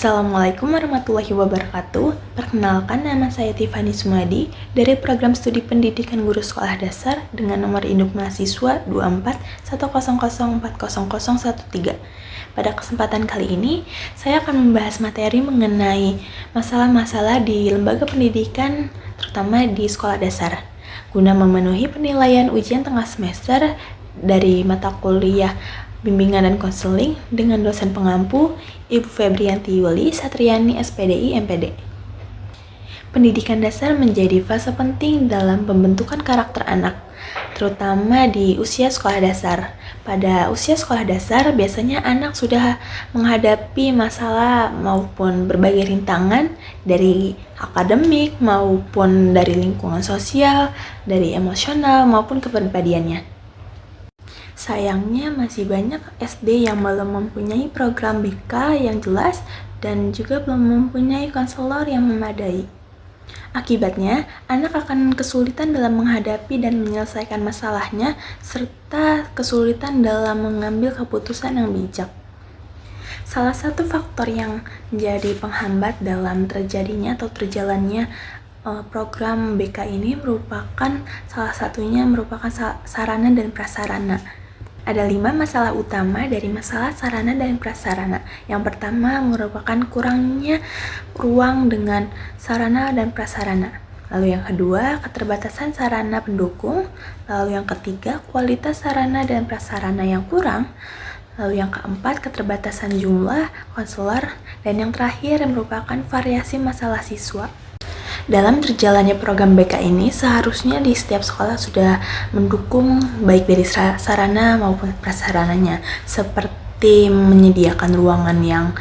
Assalamualaikum warahmatullahi wabarakatuh. Perkenalkan, nama saya Tiffany Sumadi dari Program Studi Pendidikan Guru Sekolah Dasar dengan nomor induk mahasiswa 2410040013. Pada kesempatan kali ini, saya akan membahas materi mengenai masalah-masalah di lembaga pendidikan, terutama di sekolah dasar, guna memenuhi penilaian ujian tengah semester dari mata kuliah Bimbingan dan Konseling dengan dosen pengampu Ibu Febrianti Yuli Satriani SPDI MPD. Pendidikan dasar menjadi fase penting dalam pembentukan karakter anak, terutama di usia sekolah dasar. Pada usia sekolah dasar, biasanya anak sudah menghadapi masalah maupun berbagai rintangan dari akademik maupun dari lingkungan sosial, dari emosional maupun kepribadiannya. Sayangnya masih banyak SD yang belum mempunyai program BK yang jelas dan juga belum mempunyai konselor yang memadai. Akibatnya, anak akan kesulitan dalam menghadapi dan menyelesaikan masalahnya serta kesulitan dalam mengambil keputusan yang bijak. Salah satu faktor yang menjadi penghambat dalam terjadinya atau terjalannya program BK ini merupakan sarana dan prasarana. Ada 5 masalah utama dari masalah sarana dan prasarana. Yang pertama merupakan kurangnya ruang dengan sarana dan prasarana. Lalu yang kedua, keterbatasan sarana pendukung. Lalu yang ketiga, kualitas sarana dan prasarana yang kurang. Lalu yang keempat, keterbatasan jumlah konselor. Dan yang terakhir merupakan variasi masalah siswa. Dalam terjalannya program BK ini, seharusnya di setiap sekolah sudah mendukung baik dari sarana maupun prasarananya, seperti menyediakan ruangan yang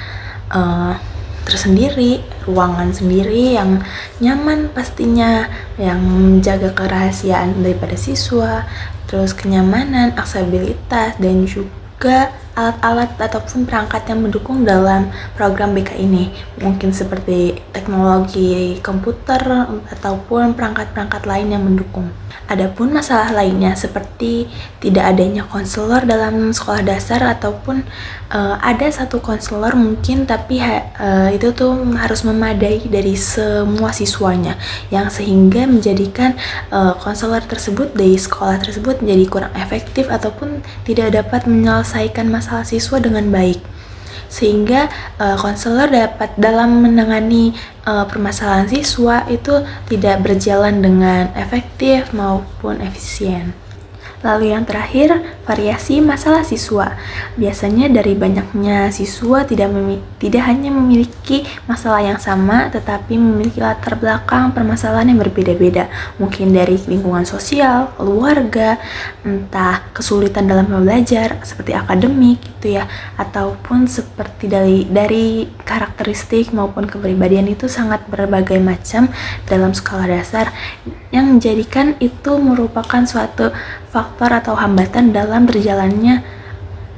tersendiri, ruangan sendiri yang nyaman pastinya, yang menjaga kerahasiaan daripada siswa, terus kenyamanan, aksesibilitas, dan juga alat-alat ataupun perangkat yang mendukung dalam program BK ini, mungkin seperti teknologi komputer ataupun perangkat-perangkat lain yang mendukung. Adapun masalah lainnya seperti tidak adanya konselor dalam sekolah dasar ataupun ada satu konselor mungkin tapi itu tuh harus memadai dari semua siswanya, yang sehingga menjadikan konselor tersebut dari sekolah tersebut menjadi kurang efektif ataupun tidak dapat menyelesaikan masalah siswa dengan baik, sehingga konselor dapat dalam menangani permasalahan siswa itu tidak berjalan dengan efektif maupun efisien. Lalu yang terakhir, variasi masalah siswa. Biasanya dari banyaknya siswa tidak hanya memiliki masalah yang sama, tetapi memiliki latar belakang permasalahan yang berbeda-beda. Mungkin dari lingkungan sosial, keluarga, entah kesulitan dalam belajar seperti akademik gitu ya, ataupun seperti dari karakteristik maupun kepribadian itu sangat berbagai macam dalam sekolah dasar, yang menjadikan itu merupakan suatu faktor atau hambatan dalam berjalannya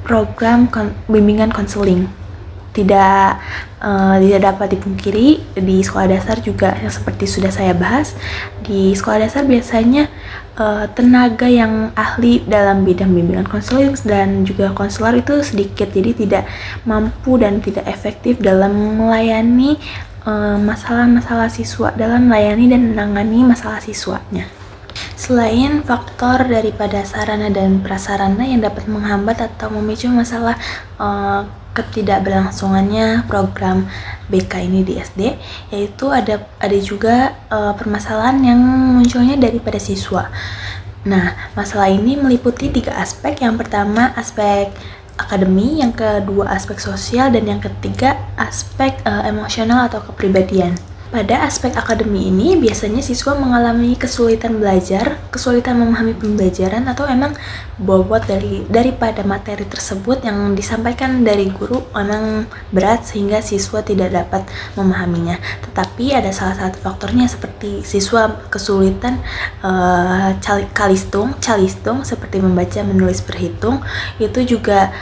program bimbingan konseling. Tidak dapat dipungkiri, di sekolah dasar juga yang seperti sudah saya bahas, di sekolah dasar biasanya tenaga yang ahli dalam bidang bimbingan konseling dan juga konselor itu sedikit, jadi tidak mampu dan tidak efektif dalam melayani masalah-masalah siswa, dalam melayani dan menangani masalah siswanya. Selain faktor daripada sarana dan prasarana yang dapat menghambat atau memicu masalah ketidakberlangsungannya program BK ini di SD, yaitu ada juga permasalahan yang munculnya daripada siswa. Nah, masalah ini meliputi 3 aspek. Yang pertama aspek akademi, yang kedua aspek sosial, dan yang ketiga aspek emosional atau kepribadian. Pada aspek akademi ini biasanya siswa mengalami kesulitan belajar, kesulitan memahami pembelajaran, atau emang bobot daripada materi tersebut yang disampaikan dari guru emang berat sehingga siswa tidak dapat memahaminya. Tetapi ada salah satu faktornya seperti siswa kesulitan calistung seperti membaca, menulis, berhitung, itu juga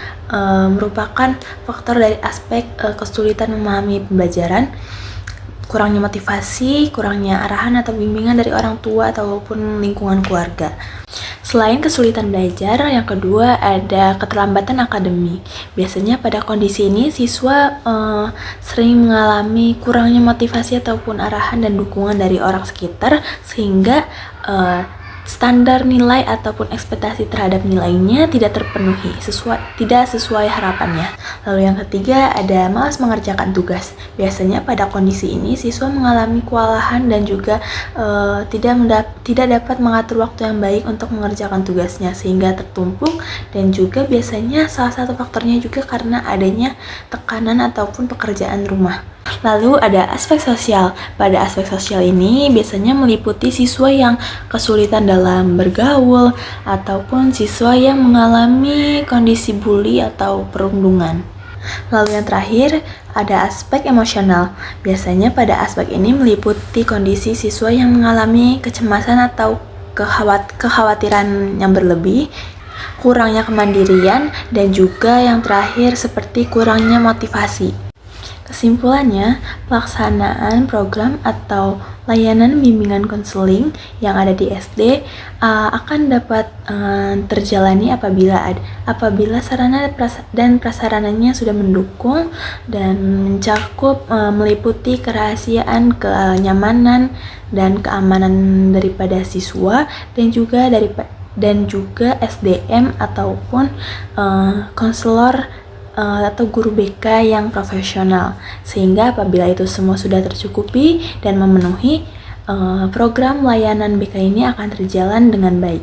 merupakan faktor dari aspek kesulitan memahami pembelajaran. Kurangnya motivasi, kurangnya arahan atau bimbingan dari orang tua ataupun lingkungan keluarga. Selain kesulitan belajar, yang kedua ada keterlambatan akademi. Biasanya pada kondisi ini siswa sering mengalami kurangnya motivasi ataupun arahan dan dukungan dari orang sekitar, sehingga standar nilai ataupun ekspektasi terhadap nilainya tidak terpenuhi, tidak sesuai harapannya. Lalu yang ketiga ada malas mengerjakan tugas. Biasanya pada kondisi ini siswa mengalami kewalahan dan juga tidak dapat mengatur waktu yang baik untuk mengerjakan tugasnya, sehingga tertumpuk, dan juga biasanya salah satu faktornya juga karena adanya tekanan ataupun pekerjaan rumah. Lalu ada aspek sosial. Pada aspek sosial ini biasanya meliputi siswa yang kesulitan dalam bergaul ataupun siswa yang mengalami kondisi bully atau perundungan. Lalu yang terakhir ada aspek emosional. Biasanya pada aspek ini meliputi kondisi siswa yang mengalami kecemasan atau kekhawatiran yang berlebih, kurangnya kemandirian, dan juga yang terakhir seperti kurangnya motivasi. Kesimpulannya, pelaksanaan program atau layanan bimbingan konseling yang ada di SD akan dapat terjalani apabila sarana dan prasarananya sudah mendukung dan mencakup meliputi kerahasiaan, kenyamanan, dan keamanan daripada siswa dan juga SDM ataupun konselor atau guru BK yang profesional, sehingga apabila itu semua sudah tercukupi dan memenuhi, program layanan BK ini akan terjalan dengan baik.